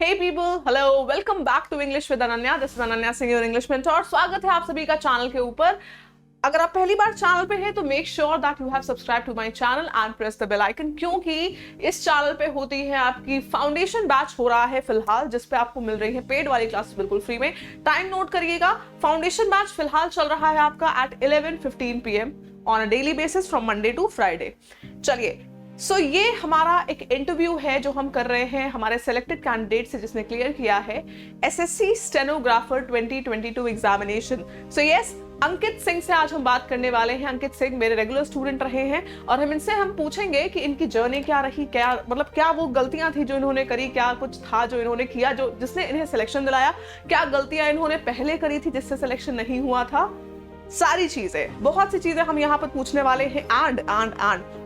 Hey people, hello, welcome back to English with Ananya. This is Ananya Singh, your English mentor. स्वागत है आप सभी का channel के ऊपर। अगर आप पहली बार चैनल पे हैं तो make sure that you have subscribe to my channel and press the bell icon, क्योंकि इस चैनल पे होती है आपकी फाउंडेशन बैच हो रहा है फिलहाल, जिस पे आपको मिल रही है पेड वाली क्लासेस बिल्कुल फ्री में। टाइम नोट करिएगा, फाउंडेशन बैच फिलहाल चल रहा है आपका at 11:15 PM on a daily basis from Monday to Friday. चलिए, ये हमारा एक इंटरव्यू है जो हम कर रहे हैं हमारे सेलेक्टेड कैंडिडेट से जिसने क्लियर किया है SSC stenographer 2022 examination. Ankit Singh से आज हम बात करने वाले हैं। अंकित सिंह मेरे रेगुलर स्टूडेंट रहे हैं और हम पूछेंगे कि इनकी जर्नी क्या रही, क्या वो गलतियां थी जो इन्होंने करी, क्या कुछ था जो इन्होंने किया जिसने इन्हें सिलेक्शन दिलाया, क्या गलतियां इन्होंने पहले करी थी जिससे सिलेक्शन नहीं हुआ था। सारी चीजें, बहुत सी चीजें हम यहाँ पर पूछने वाले हैं। एंड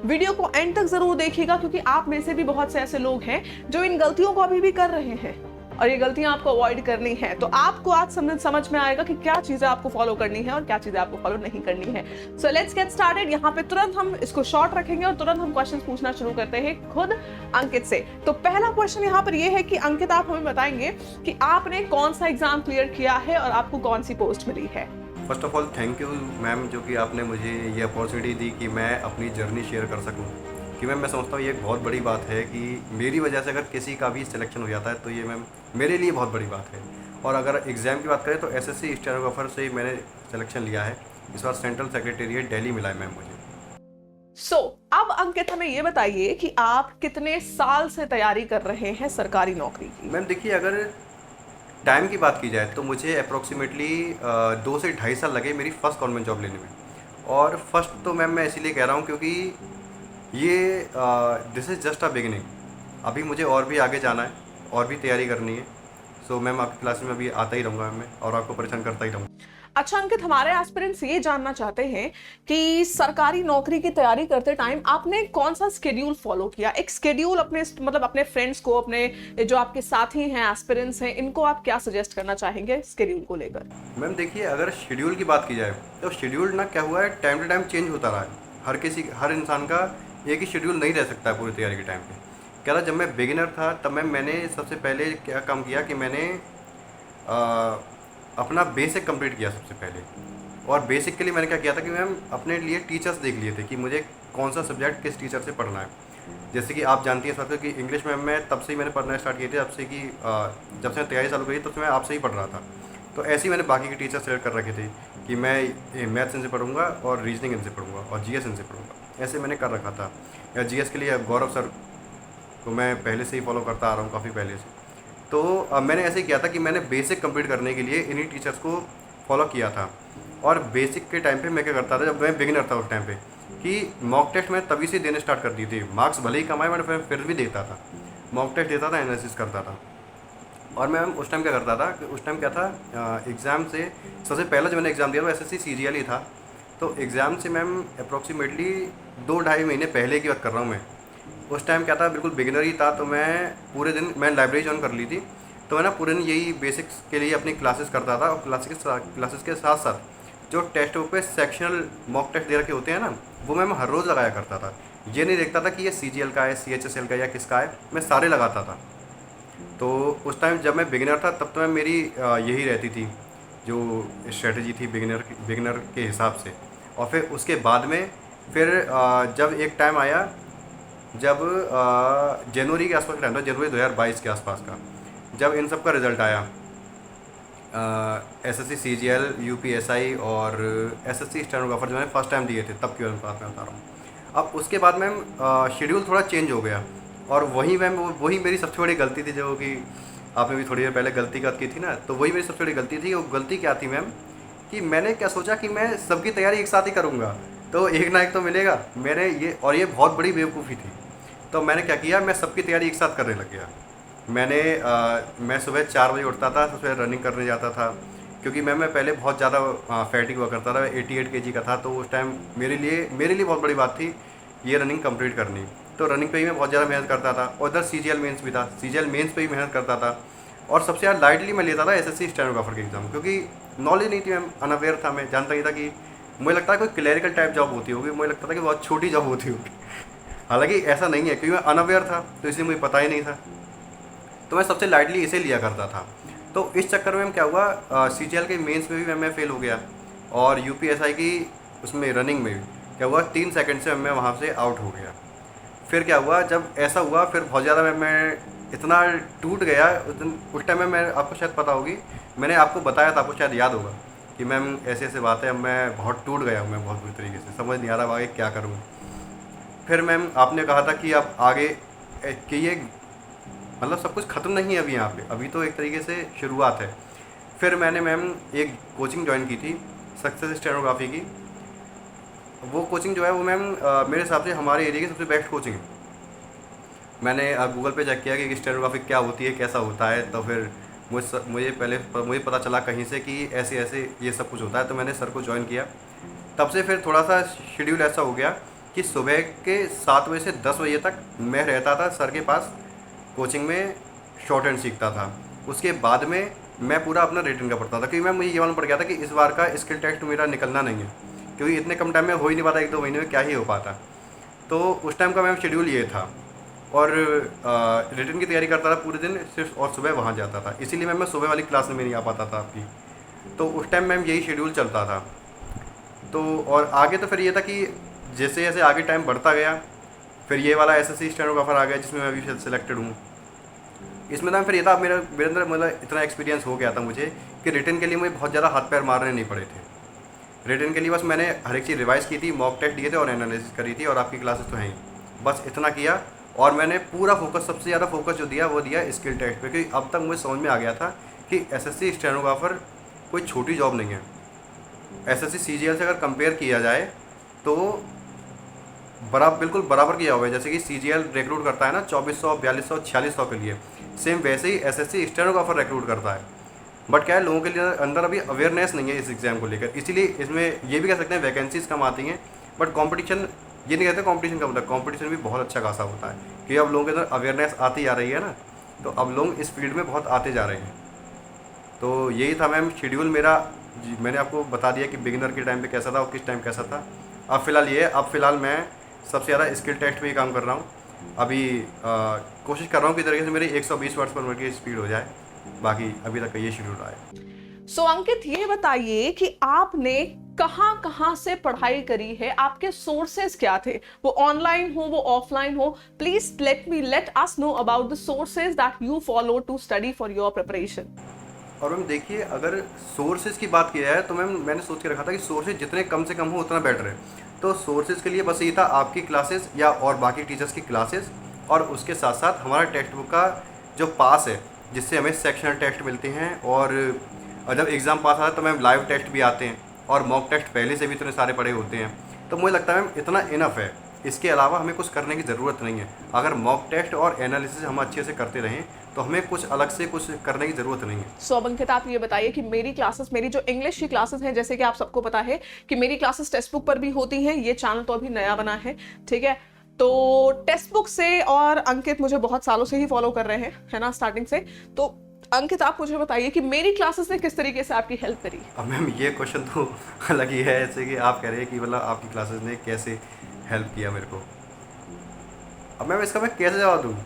वीडियो को एंड तक जरूर देखिएगा, क्योंकि आप में से भी बहुत से ऐसे लोग हैं जो इन गलतियों को अभी भी कर रहे हैं और ये गलतियां आपको अवॉइड करनी है। तो आपको आज समझ में आएगा कि क्या चीजें आपको फॉलो करनी है और क्या चीजें आपको फॉलो नहीं करनी है। So let's get started. यहाँ पे तुरंत हम इसको शॉर्ट रखेंगे और तुरंत हम क्वेश्चन पूछना शुरू करते हैं खुद अंकित से। तो पहला क्वेश्चन यहाँ पर ये है कि अंकित, आप हमें बताएंगे कि आपने कौन सा एग्जाम क्लियर किया है और आपको कौन सी पोस्ट मिली है। First of all thank you ma'am, जो कि आपने मुझे ये अपॉर्चुनिटी दी कि मैं अपनी जर्नी शेयर कर सकूं। कि मैम मैं समझता हूँ ये एक बहुत बड़ी बात है कि मेरी वजह से अगर किसी का भी सिलेक्शन हो जाता है तो ये मैम मेरे लिए बहुत बड़ी बात है। और अगर एग्ज़ाम की बात करें तो एसएससी स्टेनोग्राफर से ही मैंने सिलेक्शन लिया है। इस बार सेंट्रल सेक्रेटेरिएट दिल्ली मिला है मैम मुझे। अब अंकित हमें ये बताइए कि आप कितने साल से तैयारी कर रहे हैं सरकारी नौकरी की। मैम देखिए, अगर टाइम की बात की जाए तो मुझे अप्रोक्सीमेटली 2 से 2.5 साल लगे मेरी फ़र्स्ट गवर्नमेंट जॉब लेने में। और फर्स्ट तो मैम मैं इसीलिए कह रहा हूँ क्योंकि ये this is just a beginning. अभी मुझे और भी आगे जाना है और भी तैयारी करनी है। सो मैम आपकी क्लास में अभी आता ही रहूँगा मैं और आपको परेशान करता ही रहूँगा। अच्छा अंकित, हमारे एस्पिरेंट्स ये जानना चाहते हैं कि सरकारी नौकरी की तैयारी करते टाइम आपने कौन सा शेड्यूल फॉलो किया। एक शेड्यूल अपने फ्रेंड्स को, अपने जो आपके साथी हैं, एस्पिरेंट्स हैं, इनको आप क्या सजेस्ट करना चाहेंगे शेड्यूल को लेकर। मैम देखिए, अगर शेड्यूल की बात की जाए तो शेड्यूल ना क्या हुआ है, टाइम टू टाइम चेंज होता रहा है। हर इंसान का एक ही शेड्यूल नहीं रह सकता है पूरी तैयारी के टाइम पे। क्या था, जब मैं बिगिनर था तब मैंने सबसे पहले क्या काम किया कि मैंने अपना बेसिक कंप्लीट किया सबसे पहले। और बेसिक के लिए मैंने क्या किया था कि मैम अपने लिए टीचर्स देख लिए थे कि मुझे कौन सा सब्जेक्ट किस टीचर से पढ़ना है। जैसे कि आप जानती हैं साथियों कि इंग्लिश में मैं तब से ही मैंने पढ़ना स्टार्ट किया था, जब से मैं तैयारी चालू करी तब से मैं आपसे ही पढ़ रहा था। तो ऐसे ही मैंने बाकी के टीचर सेलेक्ट कर रखे थे कि मैं मैथ्स इनसे पढ़ूंगा और रीजनिंग इनसे पढ़ूंगा और जीएस इनसे पढ़ूंगा। ऐसे मैंने कर रखा था। या जीएस के लिए गौरव सर को मैं पहले से ही फॉलो करता आ रहा हूँ, काफ़ी पहले से। तो मैंने ऐसे ही किया था कि मैंने बेसिक कंप्लीट करने के लिए इन्हीं टीचर्स को फॉलो किया था। और बेसिक के टाइम पे मैं क्या करता था, जब मैं बिगिनर था उस टाइम पे, कि मॉक टेस्ट मैं तभी से देने स्टार्ट कर दी थी। मार्क्स भले ही कमाए, मैंने फिर भी देता था, मॉक टेस्ट देता था, एनालिसिस करता था। और मैं उस टाइम क्या करता था कि उस टाइम क्या था, एग्ज़ाम से सबसे पहला जो मैंने एग्ज़ाम दिया वो एसएससी सीजीएल ही था। तो एग्ज़ाम से मैम अप्रोक्सीमेटली 2-2.5 महीने पहले की बात कर रहा हूँ मैं। उस टाइम क्या था, बिल्कुल बिगिनर ही था। तो मैं पूरे दिन लाइब्रेरी ज्वाइन कर ली थी। तो मैं ना पूरे दिन यही बेसिक्स के लिए अपनी क्लासेस करता था। और क्लासेस के साथ साथ जो टेस्ट बुक पे सेक्शनल मॉक टेस्ट दे रखे होते हैं ना, वो मैं हर रोज़ लगाया करता था। ये नहीं देखता था कि ये सीजीएल का है, सीएचएसएल का या किसका है, मैं सारे लगाता था। तो उस टाइम जब मैं बिगिनर था तब तो मैं मेरी यही रहती थी जो स्ट्रेटजी थी बिगिनर के हिसाब से। और फिर उसके बाद में फिर जब एक टाइम आया, जब जनवरी के आसपास का टाइम था, जनवरी 2022 के आसपास का, जब इन सब का रिज़ल्ट आया, एसएससी सीजीएल, यूपीएसआई और एसएससी स्टेनोग्राफर जो मैंने फर्स्ट टाइम दिए थे, तब की बात मैं बता रहा हूँ। अब उसके बाद मैम शेड्यूल थोड़ा चेंज हो गया। और वही मेरी सबसे बड़ी गलती थी, जो कि आपने भी थोड़ी देर पहले गलती की थी ना, तो वही मेरी सबसे बड़ी गलती थी। वो गलती क्या थी मैम, कि मैंने क्या सोचा कि मैं सबकी तैयारी एक साथ ही करूँगा तो एक ना एक तो मिलेगा। ये बहुत बड़ी बेवकूफ़ी थी। तो मैंने क्या किया, मैं सबकी तैयारी एक साथ करने लग गया। मैं सुबह 4 बजे उठता था, सुबह रनिंग करने जाता था, क्योंकि मैं पहले बहुत ज़्यादा फैटिक हुआ करता था। 88 केजी का था। तो उस टाइम मेरे लिए बहुत बड़ी बात थी ये रनिंग कंप्लीट करनी। तो रनिंग पे ही मैं बहुत ज़्यादा मेहनत करता था। और उधर सीजीएल मेंस भी था, सीजीएल मेंस पे ही मेहनत करता था। और सबसे ज़्यादा लाइटली मैं लेता था एसएससी स्टेनोग्राफर के एग्ज़ाम, क्योंकि नॉलेज नहीं थी मैम, अनअवेयर था मैं। जानता ही था कि मुझे लगता है कोई क्लरिकल टाइप जॉब होती होगी, मुझे लगता था कि बहुत छोटी जॉब होती होगी। हालांकि ऐसा नहीं है, क्योंकि मैं अनअवेयर था तो इसलिए मुझे पता ही नहीं था। तो मैं सबसे लाइटली इसे लिया करता था। तो इस चक्कर में क्या हुआ, CGL के मेंस में भी मैं फेल हो गया, और UPSI की उसमें रनिंग में भी क्या हुआ, 3 सेकंड से मैं वहाँ से आउट हो गया। फिर क्या हुआ, जब ऐसा हुआ फिर बहुत ज़्यादा मैं इतना टूट गया। उस टाइम में मैं, आपको शायद पता होगी, मैंने आपको बताया था, आपको शायद याद होगा कि मैम ऐसे ऐसे बात है, मैं बहुत टूट गया हूँ, मैं बहुत बुरी तरीके से, समझ नहीं आ रहा आगे क्या करूँ। फिर मैम आपने कहा था कि अब आगे कि ये मतलब सब कुछ ख़त्म नहीं है अभी यहाँ पे, अभी तो एक तरीके से शुरुआत है। फिर मैंने मैम एक कोचिंग ज्वाइन की थी, सक्सेस स्टेनोग्राफी की। वो कोचिंग जो है वो मैम मेरे हिसाब से हमारे एरिया की सबसे बेस्ट कोचिंग है। मैंने गूगल पे चेक किया कि स्टेनोग्राफी क्या होती है, कैसा होता है, तो फिर मुझे पता चला कहीं से कि ऐसे ऐसे ये सब कुछ होता है, तो मैंने सर को ज्वाइन किया। तब से फिर थोड़ा सा शेड्यूल ऐसा हो गया कि सुबह के 7 बजे से 10 बजे तक मैं रहता था सर के पास कोचिंग में, शॉर्ट हैंड सीखता था। उसके बाद में मैं पूरा अपना रिटन का पढ़ता था, क्योंकि मैं मुझे ये मालूम पड़ गया था कि इस बार का स्किल टेस्ट मेरा निकलना नहीं है, क्योंकि इतने कम टाइम में हो ही नहीं पाता, 1-2 महीने में क्या ही हो पाता। तो उस टाइम का मैम शेड्यूल ये था, और रिटन की तैयारी करता था पूरे दिन सिर्फ, और सुबह वहाँ जाता था, इसीलिए मैं सुबह वाली क्लास में नहीं आ पाता था आपकी। तो उस टाइम मैम यही शेड्यूल चलता था। तो और आगे तो फिर ये था कि जैसे जैसे आगे टाइम बढ़ता गया, फिर ये वाला SSC स्टेनोग्राफर आ गया जिसमें मैं अभी सिलेक्टेड हूँ। इसमें ना फिर ये था, मेरे अंदर मतलब इतना एक्सपीरियंस हो गया था मुझे कि रिटन के लिए मुझे बहुत ज़्यादा हाथ पैर मारने नहीं पड़े थे। रिटन के लिए बस मैंने हर एक चीज़ रिवाइज़ की थी, मॉक टेस्ट दिए थे और एनालिसिस करी थी, और आपकी क्लासेस तो हैं ही, बस इतना किया। और मैंने पूरा फोकस, सबसे ज़्यादा फोकस जो दिया वो दिया स्किल टेस्ट पे, क्योंकि अब तक मुझे समझ में आ गया था कि SSC स्टेनोग्राफर कोई छोटी जॉब नहीं है। SSC CGL से अगर कंपेयर किया जाए तो बिल्कुल बराबर की जॉब है। जैसे कि CGL रिक्रूट करता है ना 2400, 4200, 4600 के लिए, सेम वैसे ही SSC स्टेनोग्राफर रिक्रूट करता है। बट क्या है, लोगों के लिए अंदर अभी अवेयरनेस नहीं है इस एग्ज़ाम को लेकर, इसीलिए इसमें ये भी कह सकते हैं वैकेंसीज कम आती हैं, बट कंपटीशन, ये नहीं कहते कंपटीशन कम होता है, कंपटीशन भी बहुत अच्छा खासा होता है, क्योंकि अब लोगों के अंदर अवेयरनेस आती जा रही है ना, तो अब लोग इस फील्ड में बहुत आते जा रहे हैं। तो यही था मैम शेड्यूल मेरा जी। मैंने आपको बता दिया कि बिगिनर के टाइम पे कैसा था और किस टाइम कैसा था। अब फ़िलहाल ये है, अब फ़िलहाल मैं सबसे ज़्यादा स्किल टेस्ट पे ही काम कर रहा हूँ। अभी कोशिश कर रहा हूँ कि तरीके से मेरी 120 वर्ड्स पर मिनट की स्पीड हो जाए। बाकी अभी तक का ये शेड्यूल रहा है। सो अंकित, ये बताइए कि आपने कहाँ कहाँ से पढ़ाई करी है, आपके सोर्सेज क्या थे, वो ऑनलाइन हो वो ऑफलाइन हो। Please let us know about the sources that you follow to study for your preparation. और मैम देखिए, अगर सोर्सेज की बात की जाए तो मैंने सोच के रखा था कि सोर्सेज जितने कम से कम हो उतना बेटर है। तो सोर्सेज के लिए बस यही था, आपकी क्लासेस या और बाकी टीचर्स की क्लासेस, और उसके साथ साथ हमारा टेक्स्ट बुक का जो पास है, जिससे हमें सेक्शनल टेस्ट मिलते हैं, और जब एग्ज़ाम पास आता है तो मैम लाइव टेस्ट भी आते हैं, और मॉक टेस्ट पहले से भी इतने सारे पड़े होते हैं। तो मुझे लगता है मैम इतना इनफ है, इसके अलावा हमें कुछ करने की ज़रूरत नहीं है। अगर मॉक टेस्ट और एनालिसिस हम अच्छे से करते रहें तो हमें कुछ अलग से कुछ करने की ज़रूरत नहीं है। सो अब अंकित, आप ये बताइए कि मेरी जो इंग्लिश की क्लासेस हैं, जैसे कि आप सबको पता है कि मेरी क्लासेस टेक्स्ट बुक पर भी होती हैं। ये चैनल तो अभी नया बना है, ठीक है, तो टेक्स्ट बुक से, और अंकित मुझे बहुत सालों से ही फॉलो कर रहे हैं, है ना, स्टार्टिंग से। तो अंकित, आप मुझे बताइए कि मेरी क्लासेस ने किस तरीके से आपकी हेल्प करी। अब मैम ये क्वेश्चन तो अलग ही है, जैसे कि आप कह रहे हैं कि मतलब आपकी क्लासेस ने कैसे हेल्प किया मेरे को। अब मैम इसका मैं कैसे जवाब दूँ,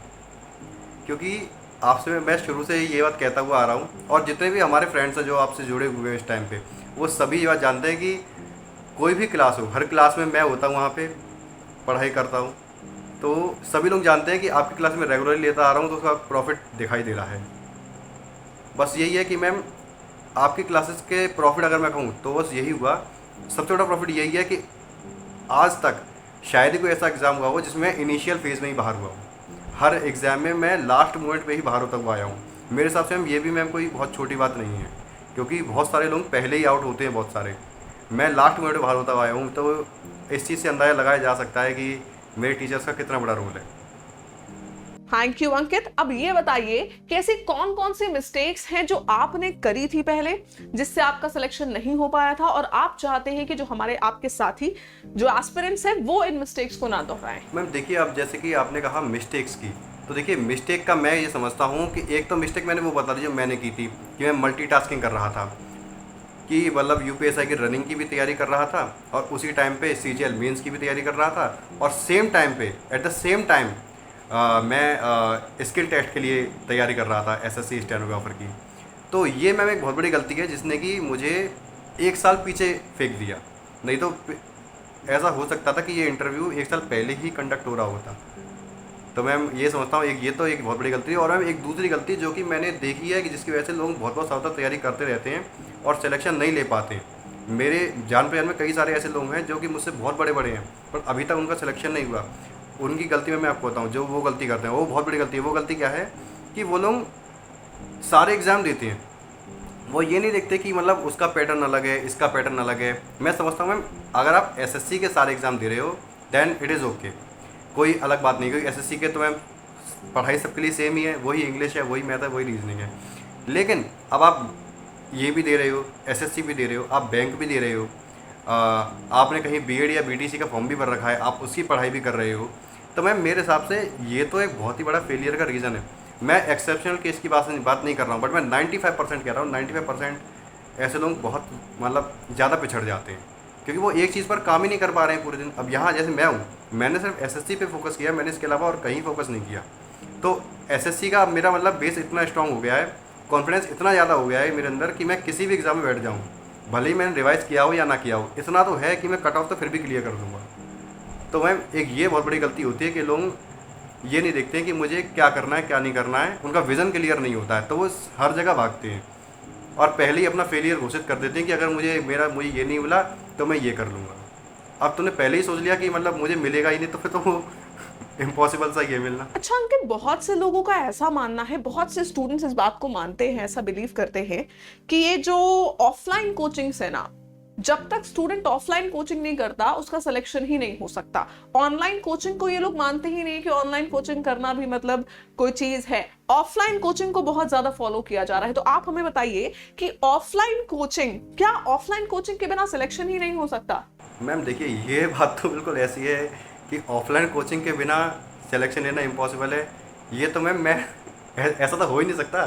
क्योंकि आपसे मैं शुरू से ये बात कहता हुआ आ रहा हूँ, और जितने भी हमारे फ्रेंड्स हैं जो आपसे जुड़े हुए हैं इस टाइम पे, वो सभी ये बात जानते हैं कि कोई भी क्लास हो, हर क्लास में मैं होता हूँ, वहाँ पे पढ़ाई करता हूँ। तो सभी लोग जानते हैं कि आपकी क्लास में रेगुलरली लेता आ रहा हूँ, तो उसका प्रॉफिट दिखाई दे रहा है। बस यही है कि मैम आपकी क्लासेस के प्रॉफिट अगर मैं कहूँ तो बस यही हुआ, सबसे बड़ा प्रॉफिट यही है कि आज तक शायद ही कोई ऐसा एग्ज़ाम हुआ हो जिसमें इनिशियल फेज़ में ही बाहर हुआ हो। हर एग्ज़ाम में मैं लास्ट मोमेंट पे ही बाहर होता हुआ आया हूँ। मेरे हिसाब से मैम ये भी मैम कोई बहुत छोटी बात नहीं है, क्योंकि बहुत सारे लोग पहले ही आउट होते हैं, बहुत सारे। मैं लास्ट मोमेंट पे बाहर होता हुआ आया हूँ, तो इस चीज़ से अंदाज़ा लगाया जा सकता है कि मेरे टीचर्स का कितना बड़ा रोल है। थैंक यू अंकित। अब ये बताइए कि ऐसी कौन कौन सी मिस्टेक्स हैं जो आपने करी थी पहले, जिससे आपका सिलेक्शन नहीं हो पाया था, और आप चाहते हैं कि जो हमारे आपके साथी जो एस्पिरेंट्स हैं वो इन मिस्टेक्स को ना दोहराएं। मैम देखिए, अब जैसे कि आपने कहा मिस्टेक्स की, तो देखिए मिस्टेक का मैं ये समझता हूँ कि एक तो मिस्टेक मैंने वो बता दी जो मैंने की थी, कि मैं मल्टीटास्किंग कर रहा था, कि मतलब UPSI की रनिंग की भी तैयारी कर रहा था, और उसी टाइम पे CGL मेंस की भी तैयारी कर रहा था, और सेम टाइम पे एट द सेम टाइम मैं स्किल टेस्ट के लिए तैयारी कर रहा था एसएससी स्टेनोग्राफर की। तो ये मैम एक बहुत बड़ी गलती है जिसने कि मुझे 1 साल पीछे फेंक दिया। नहीं तो ऐसा हो सकता था कि ये इंटरव्यू 1 साल पहले ही कंडक्ट हो रहा होता। तो मैम ये समझता हूँ ये तो एक बहुत बड़ी गलती है। और मैम एक दूसरी गलती जो कि मैंने देखी है कि जिसकी वजह से लोग बहुत बहुत सालों तक तैयारी करते रहते हैं और सिलेक्शन नहीं ले पाते हैं। मेरे जान पहचान में कई सारे ऐसे लोग हैं जो कि मुझसे बहुत बड़े बड़े हैं पर अभी तक उनका सिलेक्शन नहीं हुआ। उनकी गलती मैं आपको बताऊँ, जो वो गलती करते हैं वो बहुत बड़ी गलती है। वो गलती क्या है कि वो लोग सारे एग्ज़ाम देते हैं, वो ये नहीं देखते कि मतलब उसका पैटर्न अलग है, इसका पैटर्न अलग है। मैं समझता हूँ मैम अगर आप एसएससी के सारे एग्ज़ाम दे रहे हो देन इट इज़ ओके, कोई अलग बात नहीं। क्योंकि एसएससी के तो मैम पढ़ाई सबके लिए सेम ही है, वही इंग्लिश है, वही मैथ है, वही रीजनिंग है। लेकिन अब आप ये भी दे रहे हो, एसएससी भी दे रहे हो, आप बैंक भी दे रहे हो, आपने कहीं बीएड या बीटीसी का फॉर्म भी भर रखा है, आप उसकी पढ़ाई भी कर रहे हो। तो मैम मेरे हिसाब से ये तो एक बहुत ही बड़ा फेलियर का रीज़न है। मैं एक्सेप्शनल केस की बात नहीं कर रहा हूँ, बट मैं 95% कह रहा हूँ। 95% ऐसे लोग बहुत मतलब ज़्यादा पिछड़ जाते हैं क्योंकि वो एक चीज़ पर काम ही नहीं कर पा रहे हैं पूरे दिन। अब यहाँ जैसे मैं हूँ, मैंने सिर्फ एसएससी पे फोकस किया, मैंने इसके अलावा और कहीं फोकस नहीं किया। तो एसएससी का मेरा मतलब बेस इतना स्ट्रांग हो गया है, कॉन्फिडेंस इतना ज़्यादा हो गया है मेरे अंदर कि मैं किसी भी एग्ज़ाम में बैठ जाऊँ, भले ही मैंने रिवाइज़ किया हो या ना किया हो, इतना तो है कि मैं कट ऑफ तो फिर भी क्लियर कर दूँगा। तो मैम एक ये बहुत बड़ी गलती होती है कि लोग ये नहीं देखते हैं कि मुझे क्या करना है क्या नहीं करना है, उनका विज़न क्लियर नहीं होता है, तो वो हर जगह भागते हैं और पहले ही अपना फेलियर घोषित कर देते हैं कि अगर मुझे ये नहीं मिला तो मैं ये कर लूँगा। अब तूने पहले ही सोच लिया कि मतलब मुझे मिलेगा ही नहीं, तो फिर तो इम्पॉसिबल सा ये मिलना। अच्छा अंकित, बहुत से लोगों का ऐसा मानना है, बहुत से स्टूडेंट्स इस बात को मानते हैं, ऐसा बिलीव करते हैं कि ये जो ऑफलाइन कोचिंग्स है ना, जब तक स्टूडेंट ऑफलाइन कोचिंग नहीं करता उसका सिलेक्शन ही नहीं हो सकता। ऑनलाइन कोचिंग को ये लोग मानते ही नहीं कि ऑनलाइन कोचिंग करना भी मतलब कोई चीज है। ऑफलाइन कोचिंग को बहुत ज्यादा फॉलो किया जा रहा है। तो आप हमें बताइए कि ऑफलाइन कोचिंग, क्या ऑफलाइन कोचिंग के बिना सिलेक्शन ही नहीं हो सकता? मैम देखिए ये बात तो बिल्कुल ऐसी है कि ऑफलाइन कोचिंग के बिना सिलेक्शन लेना इम्पॉसिबल है। ये तो मैम मैं ऐसा तो हो ही नहीं सकता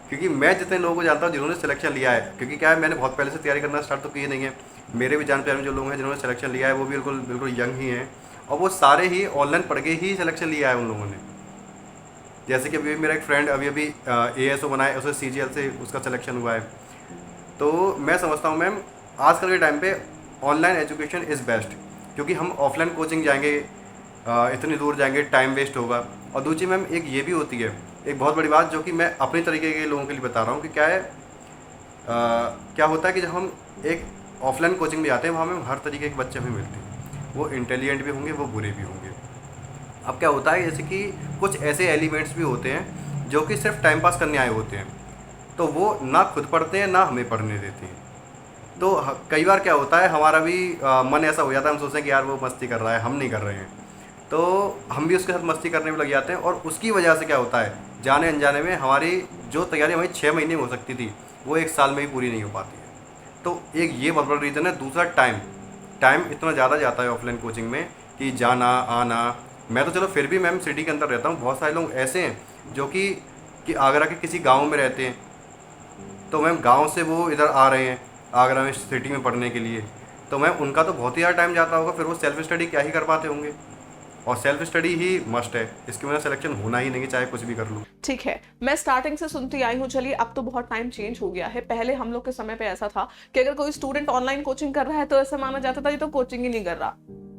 क्योंकि मैं जितने लोगों को जानता हूँ जिन्होंने सिलेक्शन लिया है, क्योंकि क्या है मैंने बहुत पहले से तैयारी करना स्टार्ट तो की नहीं है। मेरे भी जान पहचान में जो लोग हैं जिन्होंने सिलेक्शन लिया है वो भी बिल्कुल बिल्कुल यंग ही हैं और वो सारे ही ऑनलाइन पढ़ के ही सिलेक्शन लिया है उन लोगों ने। जैसे कि अभी मेरा एक फ्रेंड अभी ASO बना है, उसे CGL से उसका सिलेक्शन हुआ है। तो मैं समझता हूँ मैम आजकल के टाइम पे ऑनलाइन एजुकेशन इज़ बेस्ट, क्योंकि हम ऑफलाइन कोचिंग जाएंगे, इतनी दूर जाएंगे, टाइम वेस्ट होगा। और दूसरी मैम एक ये भी होती है, एक बहुत बड़ी बात जो कि मैं अपने तरीके के लोगों के लिए बता रहा हूँ कि क्या है, क्या होता है कि जब हम एक ऑफलाइन कोचिंग में जाते हैं वहाँ हमें हर तरीके के बच्चे हमें मिलते हैं, वो इंटेलिजेंट भी होंगे, वो बुरे भी होंगे। अब क्या होता है जैसे कि कुछ ऐसे एलिमेंट्स भी होते हैं जो कि सिर्फ टाइम पास करने आए होते हैं, तो वो ना खुद पढ़ते हैं ना हमें पढ़ने देते हैं। तो कई बार क्या होता है हमारा भी मन ऐसा हो जाता है, हम सोचते हैं कि यार वो मस्ती कर रहा है, हम नहीं कर रहे हैं, तो हम भी उसके साथ मस्ती करने में लग जाते हैं। और उसकी वजह से क्या होता है, जाने अनजाने में हमारी जो तैयारी हमारी 6 महीने में हो सकती थी वो 1 साल में ही पूरी नहीं हो पाती है। तो एक ये बहुत बड़ा रीज़न है। दूसरा टाइम इतना ज़्यादा जाता है ऑफलाइन कोचिंग में कि जाना आना। मैं तो चलो फिर भी मैम सिटी के अंदर रहता हूँ, बहुत सारे लोग ऐसे हैं जो कि आगरा के किसी गाँव में रहते हैं, तो मैम गाँव से वो इधर आ रहे हैं आगरा में सिटी में पढ़ने के लिए, तो मैम उनका तो बहुत ही ज़्यादा टाइम जाता होगा, फिर वो सेल्फ स्टडी क्या ही कर पाते होंगे। और सेल्फ स्टडी ही मस्ट है, इसके बिना सिलेक्शन होना ही नहीं, चाहे कुछ भी कर लूँ। ठीक है, मैं स्टार्टिंग से सुनती आई हूँ। चलिए अब तो बहुत टाइम चेंज हो गया है। पहले हम लोग के समय पे ऐसा था कि अगर कोई स्टूडेंट ऑनलाइन कोचिंग कर रहा है तो ऐसा माना जाता था ये तो कोचिंग ही नहीं कर रहा।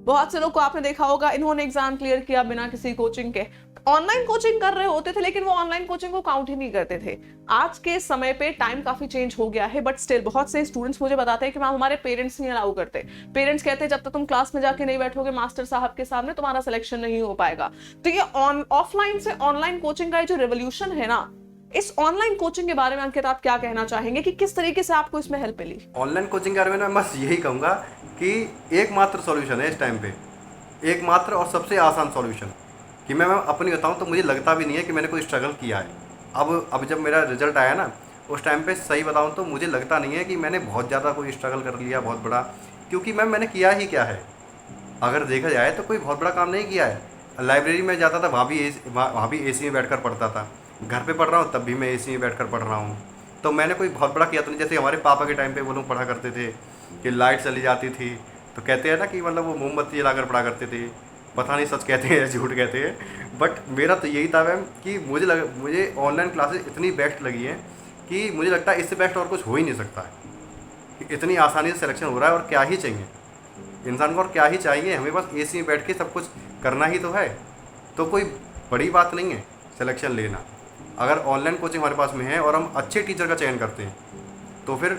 बहुत से लोग को आपने देखा होगा इन्होंने एग्जाम क्लियर किया बिना किसी कोचिंग के, ऑनलाइन कोचिंग कर रहे होते थे लेकिन वो ऑनलाइन कोचिंग को काउंट ही नहीं करते थे। आज के समय पे टाइम काफी चेंज हो गया है, बट स्टिल बहुत से स्टूडेंट्स मुझे बताते हैं कि मैम हमारे पेरेंट्स नहीं अलाउ करते। पेरेंट्स कहते हैं जब तक तुम क्लास में जाके नहीं बैठोगे मास्टर साहब के सामने तुम्हारा सिलेक्शन नहीं हो पाएगा। तो ये ऑफलाइन से ऑनलाइन कोचिंग का जो रेवोल्यूशन है ना, इस ऑनलाइन कोचिंग के बारे में अंकित आप क्या कहना चाहेंगे कि किस तरीके से आपको इसमें हेल्प मिली? ऑनलाइन कोचिंग के बारे में मैं बस यही कहूँगा कि एकमात्र सॉल्यूशन है इस टाइम पे, एकमात्र और सबसे आसान सॉल्यूशन कि मैं अपनी बताऊँ तो मुझे लगता भी नहीं है कि मैंने कोई स्ट्रगल किया है। अब जब मेरा रिजल्ट आया ना उस टाइम पे सही बताऊँ तो मुझे लगता नहीं है कि मैंने बहुत ज़्यादा कोई स्ट्रगल कर लिया बहुत बड़ा, क्योंकि मैंने किया ही क्या है। अगर देखा जाए तो कोई बहुत बड़ा काम नहीं किया है। लाइब्रेरी में जाता था, वहाँ भी AC में बैठकर पढ़ता था, घर पे पढ़ रहा हूँ तब भी मैं AC में बैठकर पढ़ रहा हूँ। तो मैंने कोई बहुत बड़ा किया तो नहीं। जैसे हमारे पापा के टाइम पे वो लोग पढ़ा करते थे कि लाइट चली जाती थी तो कहते हैं ना कि मतलब वो मोमबत्ती जलाकर पढ़ा करते थे, पता नहीं सच कहते हैं या झूठ कहते हैं, बट मेरा तो यही था मैम कि मुझे ऑनलाइन क्लासेस इतनी बेस्ट लगी है कि मुझे लगता है इससे बेस्ट और कुछ हो ही नहीं सकता है कि इतनी आसानी से सिलेक्शन हो रहा है। और क्या ही चाहिए इंसान को, और क्या ही चाहिए, हमें बस एसी में बैठ के सब कुछ करना ही तो है। तो कोई बड़ी बात नहीं है सिलेक्शन लेना। अगर ऑनलाइन कोचिंग हमारे पास में है और हम अच्छे टीचर का चयन करते हैं तो फिर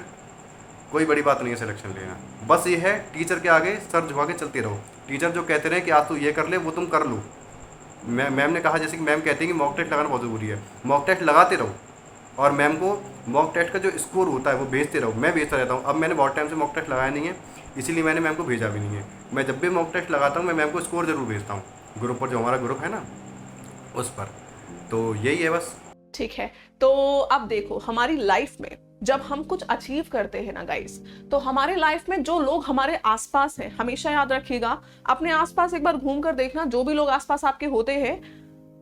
कोई बड़ी बात नहीं है सिलेक्शन लेना। बस ये है टीचर के आगे सर झुका के चलते रहो। टीचर जो कहते रहे कि आज तू ये कर ले, वो तुम कर लो। मैम ने कहा, जैसे कि मैम कहती हैं कि मॉक टेस्ट लगाना बहुत ज़रूरी है, मॉक टेस्ट लगाते रहो और मैम को मॉक टेस्ट का जो स्कोर होता है वो भेजते रहो। मैं भेजता रहता हूँ। अब मैंने बहुत टाइम से मॉक टेस्ट लगाया नहीं है, इसीलिए मैंने मैम को भेजा भी नहीं है। मैं जब भी मॉक टेस्ट लगाता हूँ मैं मैम को स्कोर ज़रूर भेजता हूँ, ग्रुप पर, जो हमारा ग्रुप है ना उस पर। तो यही है बस। ठीक है, तो अब देखो हमारी लाइफ में जब हम कुछ अचीव करते हैं ना गाइस, तो हमारे लाइफ में जो लोग हमारे आसपास हैं, हमेशा याद रखिएगा, अपने आसपास एक बार घूम कर देखना, जो भी लोग आसपास आपके होते हैं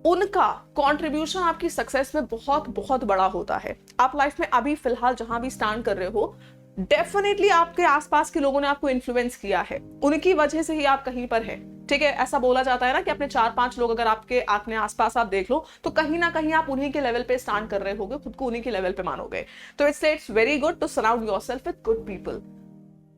उनका कंट्रीब्यूशन आपकी सक्सेस में बहुत बहुत बड़ा होता है। आप लाइफ में अभी फिलहाल जहां भी स्टैंड कर रहे हो, डेफिनेटली आपके आसपास के लोगों ने आपको इन्फ्लुएंस किया है, उनकी वजह से ही आप कहीं पर हैं। ठीक है, ऐसा बोला जाता है ना कि अपने 4-5 लोग अगर आपके अपने आसपास आप देख लो तो कहीं ना कहीं आप उन्हीं के लेवल पे स्टैंड कर रहे होगे, खुद को उन्हीं के लेवल पे मानोगे। तो it's very good to surround yourself with good people.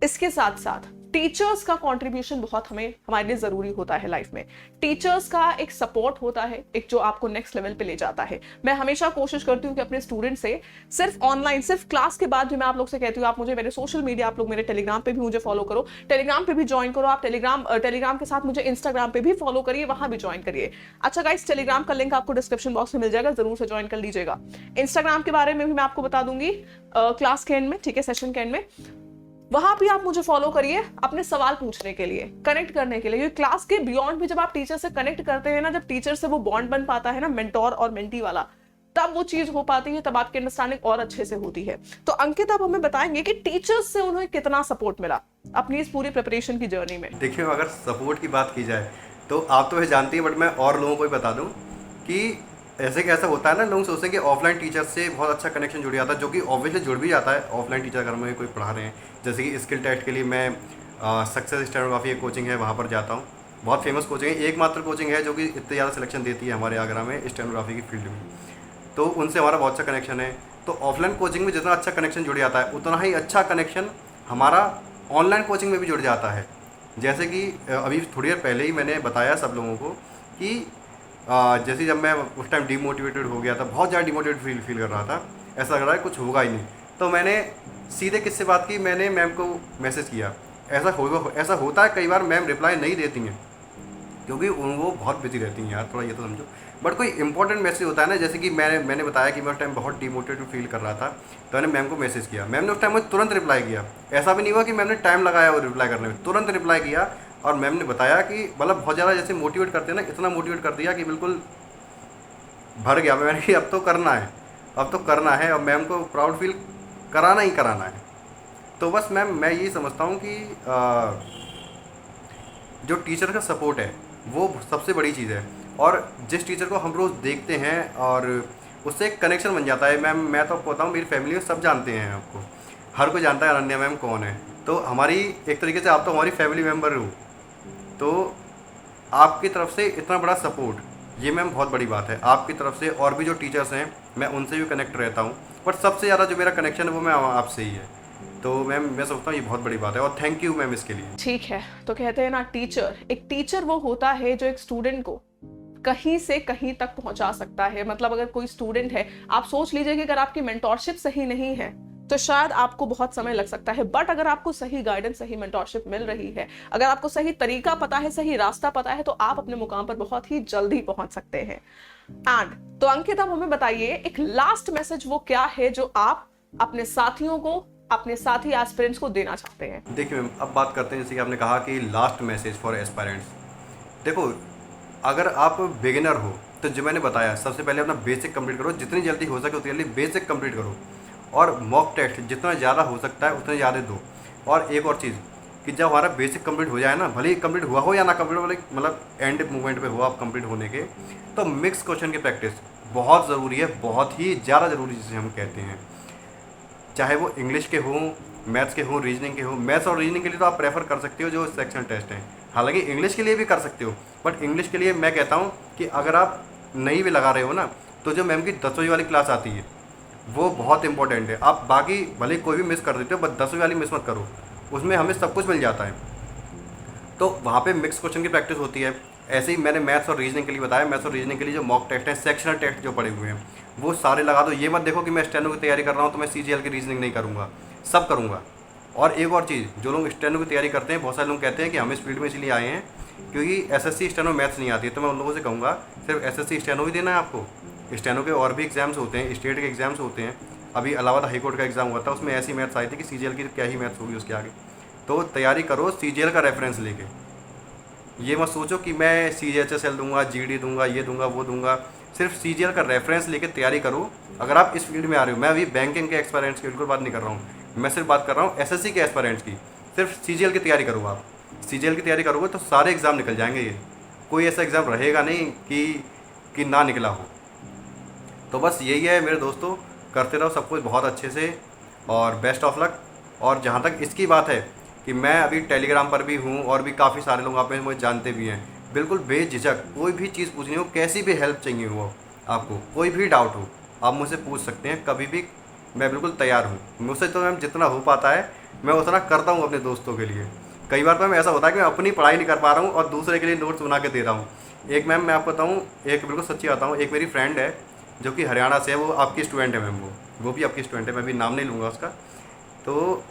इसके साथ साथ टीचर्स का कंट्रीब्यूशन बहुत हमारे लिए जरूरी होता है लाइफ में। टीचर्स का एक सपोर्ट होता है, एक जो आपको नेक्स्ट लेवल पे ले जाता है। मैं हमेशा कोशिश करती हूँ कि अपने स्टूडेंट से सिर्फ ऑनलाइन, सिर्फ क्लास के बाद भी मैं आप लोग से कहती हूँ, आप मुझे मेरे सोशल मीडिया, आप लोग मेरे टेलीग्राम पे भी मुझे फॉलो करो, टेलीग्राम पे भी ज्वाइन करो। आप टेलीग्राम के साथ मुझे इंस्टाग्राम पे भी फॉलो करिए, वहां भी ज्वाइन करिए। अच्छा गाइस, टेलीग्राम का लिंक आपको डिस्क्रिप्शन बॉक्स में मिल जाएगा, जरूर से ज्वाइन कर लीजिएगा। इंस्टाग्राम के बारे में भी मैं आपको बता दूंगी क्लास के एंड में, ठीक है, सेशन के एंड में। वहां भी आप मुझे फॉलो करिए अपने सवाल पूछने के लिए, कनेक्ट करने के लिए, क्योंकि क्लास के बियॉन्ड भी जब आप टीचर से कनेक्ट करते हैं ना, जब टीचर से वो बॉन्ड बन पाता है ना, मेंटोर और मेंटी वाला, तब वो चीज हो पाती है, तब आपकी अंडरस्टैंडिंग और अच्छे से होती है। तो अंकित अब हमें बताएंगे कि टीचर्स से उन्हें कितना सपोर्ट मिला अपनी इस पूरी प्रिपरेशन की जर्नी में। देखिए, अगर सपोर्ट की बात की जाए तो आप तो ये जानती हैं, बट मैं और लोगों को भी बता दूं कि ऐसे कैसा होता है ना, लोग सोचते हैं कि ऑफलाइन टीचर से बहुत अच्छा कनेक्शन जुड़ जाता है, जो कि ऑब्वियसली जुड़ भी जाता है। ऑफलाइन टीचर अगर मुझे कोई पढ़ा रहे हैं, जैसे कि स्किल टेस्ट के लिए मैं सक्सेस स्टेनोग्राफी एक कोचिंग है वहाँ पर जाता हूँ। बहुत फेमस कोचिंग है, एकमात्र कोचिंग है जो कि इतने ज़्यादा सिलेक्शन देती है हमारे आगरा में स्टेनोग्राफी की फील्ड में। तो उनसे हमारा बहुत अच्छा कनेक्शन है। तो ऑफलाइन कोचिंग में जितना अच्छा कनेक्शन जुड़ जाता है, उतना ही अच्छा कनेक्शन हमारा ऑनलाइन कोचिंग में भी जुड़ जाता है। जैसे कि अभी थोड़ी देर पहले ही मैंने बताया सब लोगों को कि जैसे जब मैं उस टाइम डीमोटिवेटेड हो गया था, बहुत ज़्यादा डीमोटिवेटेड फील कर रहा था, ऐसा लग रहा है कुछ होगा ही नहीं, तो मैंने सीधे किससे बात की, मैंने मैम को मैसेज किया। ऐसा होता है कई बार मैम रिप्लाई नहीं देती हैं क्योंकि वो बहुत बिजी रहती हैं यार, थोड़ा ये तो समझो। बट कोई इंपॉर्टेंट मैसेज होता है ना, जैसे कि मैंने बताया कि मैं उस टाइम बहुत डिमोटिवेटेड फील कर रहा था, तो मैंने मैम को मैसेज किया। मैम ने उस टाइम मुझे तुरंत रिप्लाई किया। ऐसा भी नहीं हुआ कि मैम ने टाइम लगाया वो रिप्लाई करने में, तुरंत रिप्लाई किया। और मैम ने बताया कि मतलब बहुत ज़्यादा जैसे मोटिवेट करते हैं ना, इतना मोटिवेट कर दिया कि बिल्कुल भर गया। मैंने कि अब तो करना है, अब तो करना है, और मैम को प्राउड फील कराना ही कराना है। तो बस मैम, मैं यही समझता हूँ कि जो टीचर का सपोर्ट है वो सबसे बड़ी चीज़ है। और जिस टीचर को हम रोज़ देखते हैं और उससे एक कनेक्शन बन जाता है। मैम, मैं तो आपको बताऊँ, मेरी फैमिली में सब जानते हैं आपको, हर कोई जानता है अनन्या मैम कौन है। तो हमारी एक तरीके से आप तो हमारी फैमिली मेम्बर हो, तो आपकी तरफ से इतना बड़ा सपोर्ट, ये मैम बहुत बड़ी बात है आपकी तरफ से। और भी जो टीचर्स हैं मैं उनसे भी कनेक्ट रहता हूँ, बट सबसे ज़्यादा जो मेरा कनेक्शन है वो मैं आपसे ही है। तो मैम, मैं समझता हूँ ये बहुत बड़ी बात है, और थैंक यू मैम इसके लिए। ठीक है, तो कहते हैं ना, एक टीचर वो होता है जो एक स्टूडेंट को कहीं से कहीं तक पहुंचा सकता है। मतलब अगर कोई स्टूडेंट है, आप सोच लीजिए कि अगर आपकी मेंटोरशिप सही नहीं है तो शायद आपको बहुत समय लग सकता है, बट अगर आपको सही गाइडेंस, सही मेंटोरशिप मिल रही है, अगर आपको सही तरीका पता है, सही रास्ता पता है, तो आप अपने मुकाम पर बहुत ही जल्दी पहुंच सकते हैं। एंड तो अंकित, अब हमें बताइए एक लास्ट मैसेज वो क्या है जो आप अपने साथियों को, अपने साथी एस्पिरेंट्स को देना चाहते हैं। देखिए मैम, अब बात करते हैं जैसे कि आपने कहा कि लास्ट मैसेज फॉर एस्पायरेंट्स। देखो, अगर आप बिगिनर हो तो जो मैंने बताया, सबसे पहले अपना बेसिक कंप्लीट करो, जितनी जल्दी हो सके उतनी जल्दी बेसिक कंप्लीट करो, और मॉक टेस्ट जितना ज़्यादा हो सकता है उतने ज़्यादा दो। और एक और चीज़ कि जब हमारा बेसिक कंप्लीट हो जाए ना, भले ही कंप्लीट हुआ हो या ना कंप्लीट, मतलब एंड मूवमेंट पे हो आप कंप्लीट होने के, तो मिक्स क्वेश्चन की प्रैक्टिस बहुत ज़रूरी है, बहुत ही ज़्यादा ज़रूरी जिसे हम कहते हैं। चाहे वो इंग्लिश के हों, मैथ्स के हों, रीजनिंग के हों। मैथ्स और रीजनिंग के लिए तो आप प्रेफर कर सकते हो जो सेक्शन टेस्ट हैं। हालांकि इंग्लिश के लिए भी कर सकते हो, बट इंग्लिश के लिए मैं कहता हूँ कि अगर आप नहीं भी लगा रहे हो ना, तो जो मैम की 10वीं वाली क्लास आती है वो बहुत इंपॉर्टेंट है। आप बाकी भले कोई भी मिस कर देते हो, बट 10वीं वाली मिस मत करो, उसमें हमें सब कुछ मिल जाता है। तो वहाँ पे मिक्स क्वेश्चन की प्रैक्टिस होती है। ऐसे ही मैंने मैथ्स और रीजनिंग के लिए बताया, मैथ्स और रीजनिंग के लिए जो मॉक टेस्ट हैं, सेक्शनल टेस्ट जो पड़े हुए हैं, वो सारे लगा दो। ये मत देखो कि मैं स्टेनो की तैयारी कर रहा हूँ तो मैं CGL की रीजनिंग नहीं करूँगा, सब करूँगा। और एक और चीज़, जो लोग स्टेनो की तैयारी करते हैं, बहुत सारे लोग कहते हैं कि हम इस फील्ड में इसलिए आए हैं क्योंकि SSC स्टेनो मैथ्स नहीं आती है, तो मैं उन लोगों से कहूँगा सिर्फ SSC स्टेनो ही देना है आपको। स्टेनो के और भी एग्जाम्स होते हैं, स्टेट के एग्जाम्स होते हैं। अभी इलाहाबाद हाई कोर्ट का एग्जाम हुआ था, उसमें ऐसी मैथ्स आई थी कि CGL की क्या ही मैथ्स होगी उसके आगे। तो तैयारी करो CGL का रेफरेंस लेके। ये मत सोचो कि मैं CGHSL दूंगा, GD दूंगा, ये दूंगा, वो दूंगा। सिर्फ CGL का रेफरेंस लेके तैयारी करो। अगर आप इस फील्ड में आ रहे हो, मैं अभी बैंकिंग के एस्पायरेंट्स की बिल्कुल बात नहीं कर रहा हूँ, मैं सिर्फ बात कर रहा हूँ SSC के एस्पायरेंट्स की। सिर्फ CGL की तैयारी करो। आप CGL की तैयारी करोगे तो सारे एग्ज़ाम निकल जाएंगे। ये कोई ऐसा एग्ज़ाम रहेगा नहीं कि ना निकला हो। तो बस यही है मेरे दोस्तों, करते रहो सब कुछ बहुत अच्छे से और बेस्ट ऑफ लक। और जहाँ तक इसकी बात है कि मैं अभी टेलीग्राम पर भी हूँ और भी काफ़ी सारे लोग आप में मुझे जानते भी हैं, बिल्कुल बेझिझक कोई भी चीज़ पूछनी हो, कैसी भी हेल्प चाहिए हो, आपको कोई भी डाउट हो, आप मुझसे पूछ सकते हैं कभी भी। मैं बिल्कुल तैयार हूँ। मुझसे तो मैम जितना हो पाता है मैं उतना करता हूँ अपने दोस्तों के लिए। कई बार तो मैम ऐसा होता है कि मैं अपनी पढ़ाई नहीं कर पा रहा हूँ और दूसरे के लिए नोट्स बना के दे रहा हूँ। एक मैम मैं आपको बताऊँ, एक बिल्कुल सच्ची आता हूँ, एक मेरी फ्रेंड है जो कि हरियाणा से है, वो आपकी स्टूडेंट है मैम, वो भी आपकी स्टूडेंट है, मैं भी नाम नहीं लूँगा उसका। तो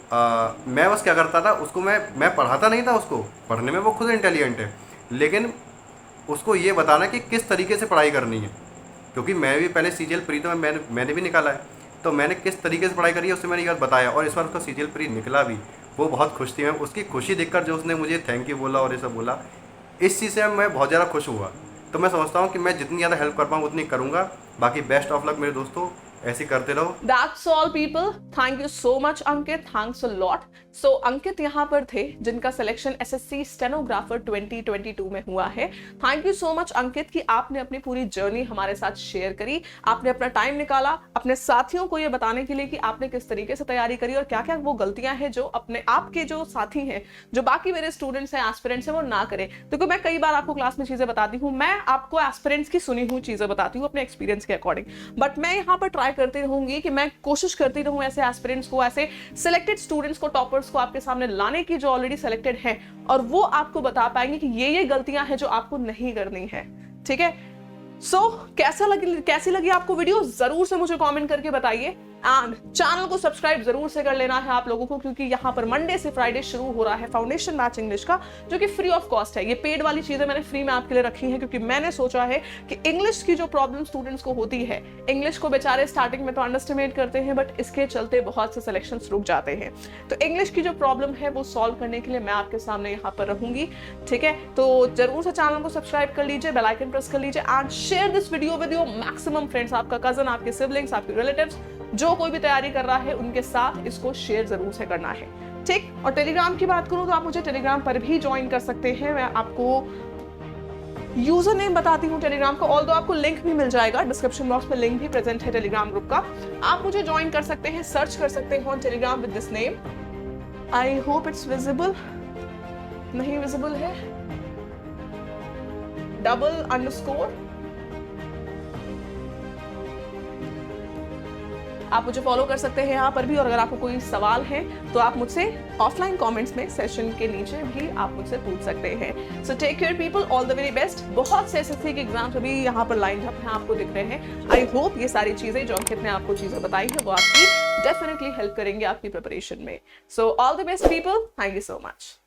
मैं बस क्या करता था, उसको मैं पढ़ाता नहीं था, उसको पढ़ने में वो खुद इंटेलिजेंट है, लेकिन उसको ये बताना कि किस तरीके से पढ़ाई करनी है। क्योंकि मैं भी पहले CGL प्री तो मैंने भी निकाला है, तो मैंने किस तरीके से पढ़ाई करी है उससे मैंने ये बात बताया, और इस बार उसका CGL प्री निकला भी। वो बहुत खुश थी मैम, उसकी खुशी देखकर जो उसने मुझे थैंक यू बोला और ये सब बोला, इस चीज़ से मैं बहुत ज़्यादा खुश हुआ। तो मैं समझता हूँ कि मैं जितनी ज़्यादा हेल्प कर पाऊँ उतनी करूँगा। बाकी बेस्ट ऑफ लक मेरे दोस्तों, ऐसे करते रहो। That's all people. Thank you so much Ankit, thanks a lot. So अंकित यहाँ पर थे जिनका सिलेक्शन SSC स्टेनोग्राफर 2022 में हुआ है। थैंक यू सो मच अंकित कि आपने अपनी पूरी जर्नी हमारे साथ शेयर करी, आपने अपना टाइम निकाला अपने साथियों को ये बताने के लिए कि आपने किस तरीके से तैयारी करी और क्या क्या वो गलतियां हैं जो अपने आपके जो साथी हैं, जो बाकी मेरे स्टूडेंट्स हैं, एस्पिरेंट्स हैं, वो ना करें। क्योंकि मैं कई बार आपको क्लास में चीजें बताती हूँ, मैं आपको एस्पिरेंट्स की सुनी हुई चीजें बताती हूँ अपने एक्सपीरियंस के अकॉर्डिंग, बट मैं यहाँ पर ट्राई करती रहूंगी कि मैं कोशिश करती रहूं ऐसे एस्पिरेंट्स को, ऐसे सिलेक्टेड स्टूडेंट्स को, टॉपर्स को आपके सामने लाने की जो ऑलरेडी सिलेक्टेड हैं, और वो आपको बता पाएंगे कि ये गलतियां हैं जो आपको नहीं करनी है। ठीक है, सो कैसी लगी आपको वीडियो, जरूर से मुझे कमेंट करके बताइए। एंड चैनल को सब्सक्राइब जरूर से कर लेना है आप लोगों को, क्योंकि यहाँ पर मंडे से फ्राइडे शुरू हो रहा है फाउंडेशन बैच इंग्लिश का, जो कि फ्री ऑफ कॉस्ट है। ये पेड वाली चीजें मैंने फ्री में आपके लिए रखी हैं, क्योंकि मैंने सोचा है कि इंग्लिश की जो प्रॉब्लम स्टूडेंट्स को होती है, इंग्लिश को बेचारे स्टार्टिंग में तो अंडरएस्टिमेट करते हैं, बट इसके चलते बहुत से सिलेक्शन रुक जाते हैं। तो इंग्लिश की जो प्रॉब्लम है वो सॉल्व करने के लिए मैं आपके सामने यहाँ पर रहूंगी। ठीक है, तो जरूर से चैनल को सब्सक्राइब कर लीजिए, बेल आइकन प्रेस कर लीजिए and share this video with your maximum friends. आपका कजन, आपके सिबलिंग्स, आपके रिलेटिव्स, जो कोई भी तैयारी कर रहा है उनके साथ इसको शेयर जरूर से करना है। ठीक, और टेलीग्राम की बात करूं तो आप मुझे टेलीग्राम पर भी ज्वाइन कर सकते हैं। मैं आपको यूजर नेम बताती हूँ टेलीग्राम का, ऑल्दो आपको लिंक भी मिल जाएगा, डिस्क्रिप्शन बॉक्स में लिंक भी प्रेजेंट है टेलीग्राम ग्रुप का। आप मुझे ज्वाइन कर सकते हैं, सर्च कर सकते हैं on Telegram with this name. I hope it's visible, नहीं विजिबल है, __ आप मुझे फॉलो कर सकते हैं यहाँ पर भी। और अगर आपको कोई सवाल है तो आप मुझसे ऑफलाइन कमेंट्स में सेशन के नीचे भी आप मुझसे पूछ सकते हैं। So take care people, all the very best. बहुत से SSC के एग्जाम्स अभी यहाँ पर लाइन अप हैं, आपको दिख रहे हैं। आई होप ये सारी चीजें जो अंकित ने आपको चीजें बताई है वो आपकी डेफिनेटली हेल्प करेंगे आपकी प्रिपरेशन में। So all the best people, thank you so much.